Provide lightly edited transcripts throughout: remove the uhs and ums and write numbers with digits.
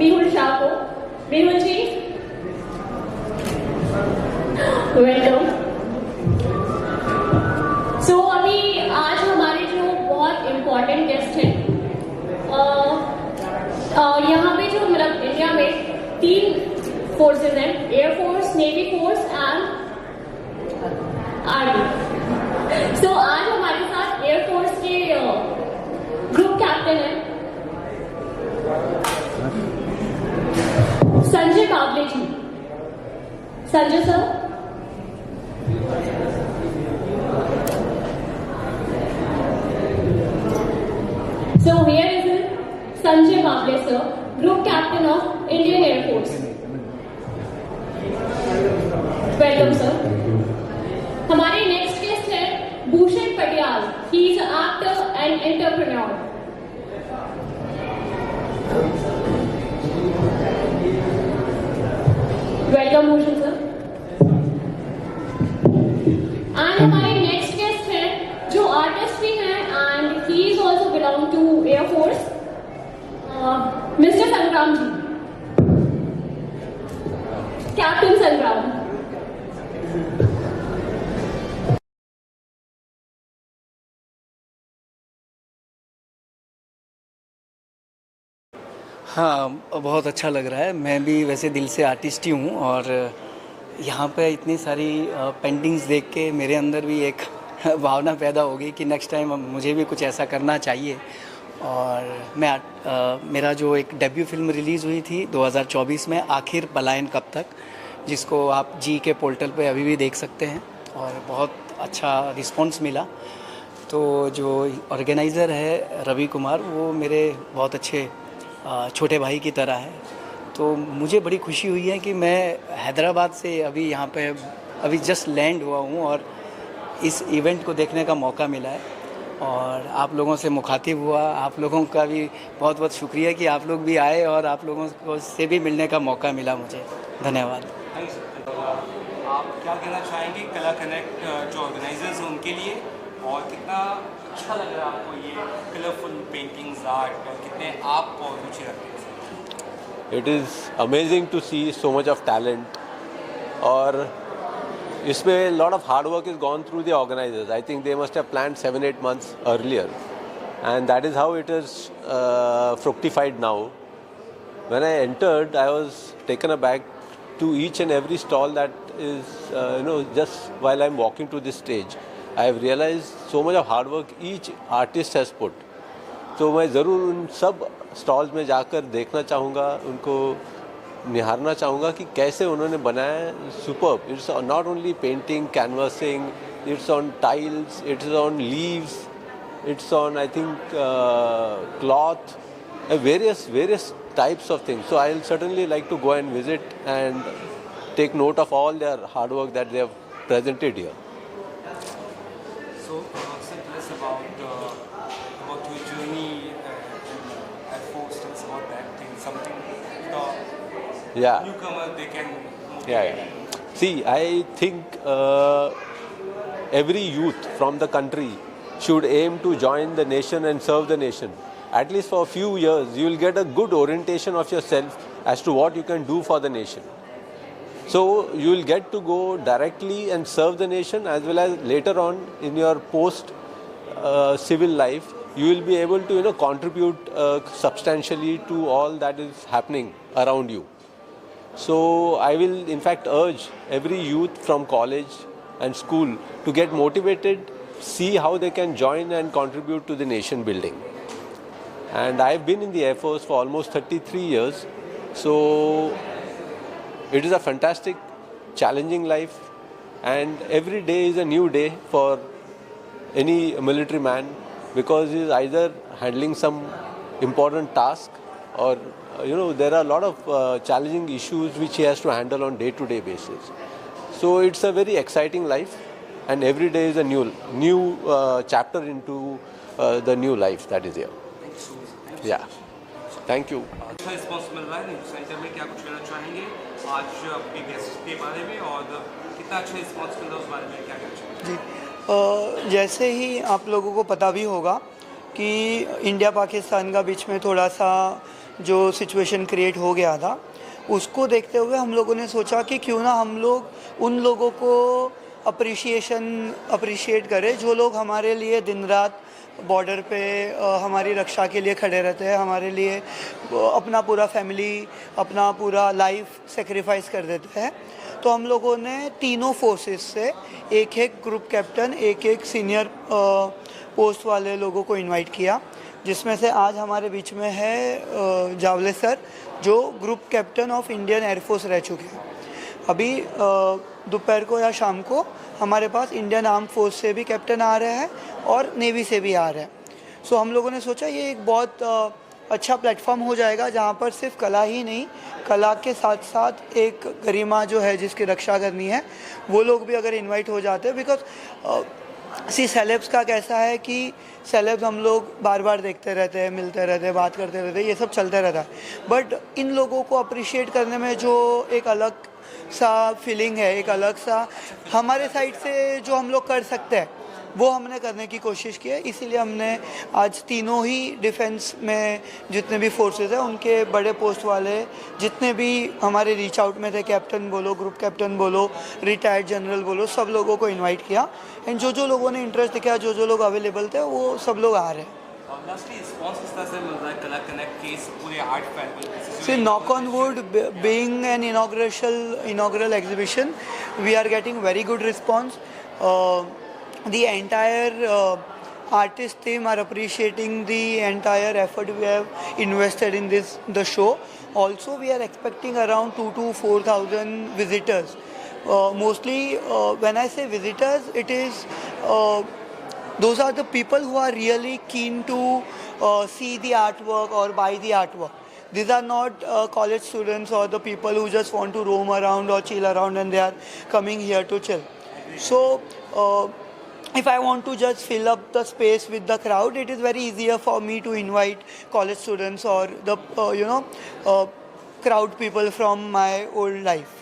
मेहुल शाह को। मेहुल जी, वेलकम। सो अभी आज हमारे जो बहुत इम्पोर्टेंट गेस्ट हैं, यहाँ पे जो मतलब इंडिया में 3 फोर्सेस हैं, air force, navy force and army. So आज हमारे साथ एयरफोर्स के ग्रुप कैप्टन हैं Sanjay Kable ji. Sanjay sir, so here is Sanjay Kable sir, Group Captain of Indian Air Force. Welcome sir. हमारे नेक्स्ट गेस्ट है Bhushan Patiyal. He is actor and entrepreneur. Welcome Bhushan sir. And हमारे next guest है जो आर्टिस्ट भी हैं and he is also belong to air force, mister Sangram ji, captain संग्राम। हाँ, बहुत अच्छा लग रहा है। मैं भी वैसे दिल से आर्टिस्ट ही हूँ और यहाँ पे इतनी सारी पेंटिंग्स देख के मेरे अंदर भी एक भावना पैदा हो गई कि नेक्स्ट टाइम मुझे भी कुछ ऐसा करना चाहिए। और मेरा जो एक डेब्यू फिल्म रिलीज़ हुई थी 2024 में, आखिर पलायन कब तक, जिसको आप जी के पोर्टल पे अभी भी देख सकते हैं और बहुत अच्छा रिस्पॉन्स मिला। तो जो ऑर्गेनाइज़र है रवि कुमार, वो मेरे बहुत अच्छे छोटे भाई की तरह है। तो मुझे बड़ी खुशी हुई है कि मैं हैदराबाद से अभी यहाँ पे अभी जस्ट लैंड हुआ हूँ और इस इवेंट को देखने का मौका मिला है और आप लोगों से मुखातिब हुआ। आप लोगों का भी बहुत बहुत शुक्रिया कि आप लोग भी आए और आप लोगों को से भी मिलने का मौका मिला मुझे। धन्यवाद। आप क्या कहना चाहेंगे कला कनेक्ट जो ऑर्गेनाइजर्स हैं उनके लिए, और कितना अच्छा लग रहा है आपको ये कलरफुल पेंटिंग्स, आर्ट, और कितने आप रुचि रखते हैं? It is amazing to see so much of talent, और इसमें lot of hard work is gone through the organizers. I think they must have planned 7-8 months earlier, and that is how it is fructified now. When I entered, I was taken aback to each and every stall that is, just while I'm walking to this stage, I have realized so much of hard work each artist has put. तो मैं ज़रूर उन सब stalls में जाकर देखना चाहूँगा, उनको निहारना चाहूँगा कि कैसे उन्होंने बनाया। Superb. It's not only painting, canvassing, it's on tiles, it's on leaves, it's on I think cloth, various types of things. So I'll certainly like to go and visit and take note of all their hard work that they have presented here. So tell us about your journey at Force. Tell us about that thing, something Yeah. newcomer they can. Yeah. See, I think every youth from the country should aim to join the nation and serve the nation. At least for a few years, you will get a good orientation of yourself as to what you can do for the nation. So you will get to go directly and serve the nation, as well as later on in your post civil life, you will be able to contribute substantially to all that is happening around you. So I will in fact urge every youth from college and school to get motivated, see how they can join and contribute to the nation building. And I have been in the Air Force for almost 33 years. So it is a fantastic, challenging life, and every day is a new day for any military man, because he is either handling some important task or there are a lot of challenging issues which he has to handle on day-to-day basis. So it's a very exciting life, and every day is a new chapter into the new life that is here. Yeah, thank you. अच्छा response मिल रहा है centre में, क्या कुछ कहना चाहेंगे आज अपने गेस्ट के बारे में, और कितना अच्छा रिस्पॉन्स मिल रहा है उस बारे में क्या कहना चाहेंगे? जी, जैसे ही आप लोगों को पता भी होगा कि इंडिया पाकिस्तान का बीच में थोड़ा सा जो सिचुएशन क्रिएट हो गया था, उसको देखते हुए हम लोगों ने सोचा कि क्यों ना हम लोग उन लोगों को अप्रिशिएट करें जो लोग हमारे लिए दिन रात बॉर्डर पे हमारी रक्षा के लिए खड़े रहते हैं, हमारे लिए अपना पूरा फैमिली, अपना पूरा लाइफ सेक्रीफाइस कर देते हैं। तो हम लोगों ने तीनों फोर्सेस से एक एक ग्रुप कैप्टन, एक एक सीनियर पोस्ट वाले लोगों को इनवाइट किया, जिसमें से आज हमारे बीच में है जावले सर, जो group captain of Indian air force रह चुके हैं। अभी दोपहर को या शाम को हमारे पास इंडियन आर्म फोर्स से भी कैप्टन आ रहे हैं और नेवी से भी आ रहे हैं। सो हम लोगों ने सोचा ये एक बहुत अच्छा प्लेटफॉर्म हो जाएगा, जहाँ पर सिर्फ कला ही नहीं, कला के साथ साथ एक गरिमा जो है जिसकी रक्षा करनी है, वो लोग भी अगर इनवाइट हो जाते हैं। बिकॉज सेलेब्स का कैसा है कि सेलेब्स हम लोग बार बार देखते रहते हैं, मिलते रहते हैं, बात करते रहते हैं, ये सब चलते रहता है। बट इन लोगों को अप्रिशिएट करने में जो एक अलग सा फीलिंग है, एक अलग सा हमारे साइड से जो हम लोग कर सकते हैं, वो हमने करने की कोशिश की है। इसीलिए हमने आज तीनों ही डिफेंस में जितने भी फोर्सेस हैं, उनके बड़े पोस्ट वाले जितने भी हमारे रीच आउट में थे, कैप्टन बोलो, ग्रुप कैप्टन बोलो, रिटायर्ड जनरल बोलो, सब लोगों को इनवाइट किया। एंड जो लोगों ने इंटरेस्ट दिखाया, जो लोग अवेलेबल थे, वो सब लोग आ रहे हैं। See, knock on wood, being an inaugural exhibition, we are getting very good response. The entire artist team are appreciating the entire effort we have invested in the show. Also, we are expecting around 2,000 to 4,000 visitors. Mostly, when I say visitors, it is those are the people who are really keen to see the artwork or buy the artwork. These are not college students or the people who just want to roam around or chill around and they are coming here to chill. So, if I want to just fill up the space with the crowd, it is very easier for me to invite college students or the crowd people from my old life.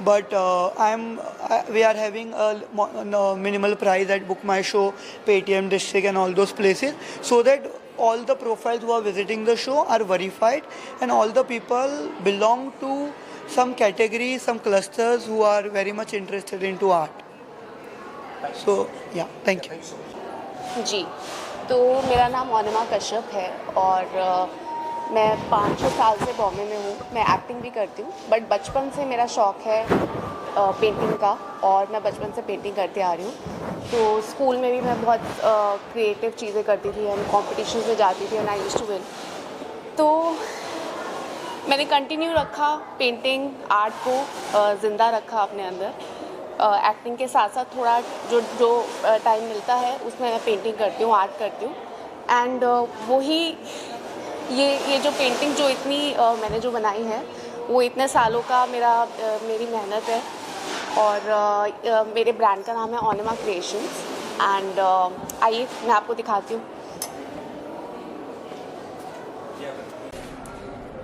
But we are having a minimal price at Book My Show, Paytm District and all those places, so that all the profiles who are visiting the show are verified and all the people belong to some categories, some clusters who are very much interested into art. So, yeah, thank you. जी, तो मेरा नाम अनिमा कश्यप है और मैं 5-6 साल से बॉम्बे में हूँ। मैं एक्टिंग भी करती हूँ, बट बचपन से मेरा शौक़ है पेंटिंग का और मैं बचपन से पेंटिंग करते आ रही हूँ। तो स्कूल में भी मैं बहुत क्रिएटिव चीज़ें करती थी एंड कॉम्पिटिशन्स में जाती थी and I used to win. तो मैंने कंटिन्यू रखा पेंटिंग आर्ट को ज़िंदा रखा अपने अंदर। एक्टिंग के साथ साथ थोड़ा जो टाइम मिलता है उसमें मैं पेंटिंग करती हूँ, आर्ट करती हूँ। एंड वही ये जो पेंटिंग जो इतनी मैंने जो बनाई है वो इतने सालों का मेरी मेहनत है और मेरे ब्रांड का नाम है अनिमा क्रिएशंस। एंड आइए मैं आपको दिखाती हूँ।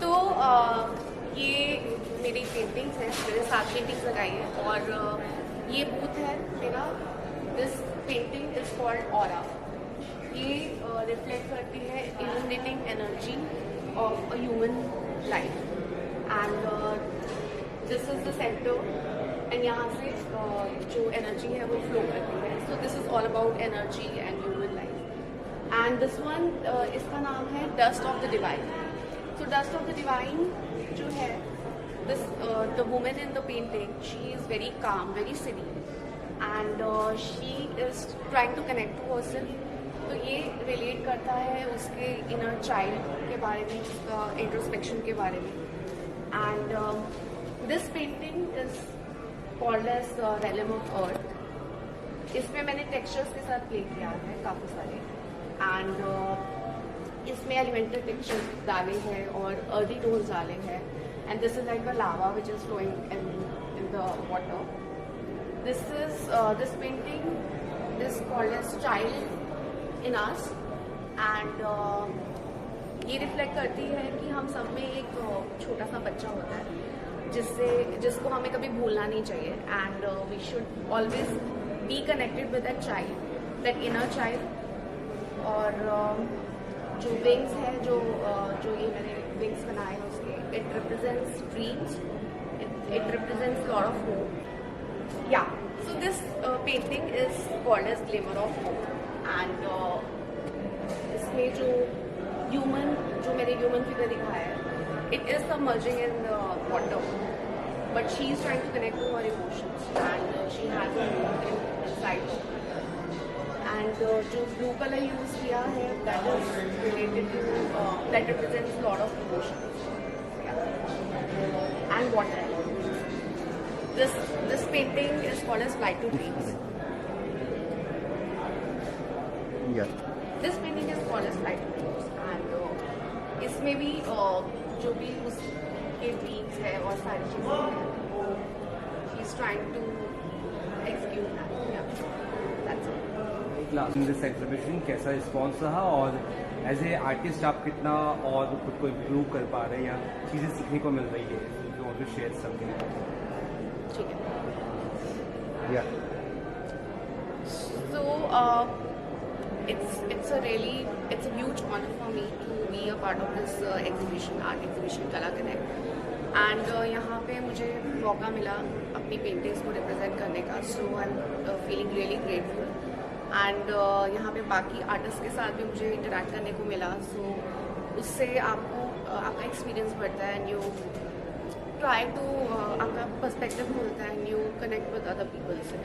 तो ये मेरी पेंटिंग्स हैं, मैंने 7 पेंटिंग्स लगाई हैं और ये बूथ है मेरा। This painting is called aura. ये रिफ्लेक्ट करती है illuminating energy of a human life and this is the centre and यहाँ से जो एनर्जी है वो फ्लो करती है। So this is all about energy and human life. And this one इसका नाम है dust of the divine. So dust of the divine जो है the woman in the painting, she is very calm, very serene and she is trying to connect to herself. तो ये relate करता है उसके इनर चाइल्ड के बारे में, उसका इंट्रोस्पेक्शन के बारे में। And this painting is called as realm of earth. इसमें मैंने टेक्सचर्स के साथ प्ले किया है काफ़ी सारे एंड इसमें एलिमेंटल टेक्सचर्स डाले हैं और अर्दी टोन्स डाले हैं। And this is like the lava which is flowing in the water. This painting is called as Child in Us and ये रिफ्लेक्ट करती है कि हम सब में एक छोटा सा बच्चा होता है जिसको हमें कभी भूलना नहीं चाहिए and we should always be connected with that child, that inner child। और जो विंग्स है जो ये मैंने विंग्स बनाए हैं उसके. It represents dreams, it represents lot of hope. Yeah so this painting is called as glimmer of hope. And इसमें जो मेरे ह्यूमन फिगर दिखाया है, it is submerging in water, but she is trying to connect to her emotions, and she has a moon inside her. And जो blue color use किया है, that is related to that represents a lot of emotions. Yeah. And water. This painting is called as Flight to Dreams. Yeah. This painting is called as Flight to Dreams, and इसमें भी जो भी उसके dreams है और सारी चीज़ें हैं, वो ही is trying to execute that's class in this exhibition कैसा रिस्पॉन्स रहा, और एज ए आर्टिस्ट आप कितना और खुद को इम्प्रूव कर पा रहे हैं या चीज़ें सीखने को मिल रही है? You want to share something? ठीक है. या So it's a huge honor for me to be a part of this exhibition, art exhibition Kala Connect. And यहाँ पे मुझे मौका मिला अपनी पेंटिंग्स को रिप्रेजेंट करने का. So I am feeling really grateful. And यहाँ पे बाकी आर्टिस्ट के साथ भी मुझे इंटरेक्ट करने को मिला. सो उससे आपका एक्सपीरियंस बढ़ता है, एंड यू ट्राई टू आपका पर्सपेक्टिव मिलता है, and you connect with other people. से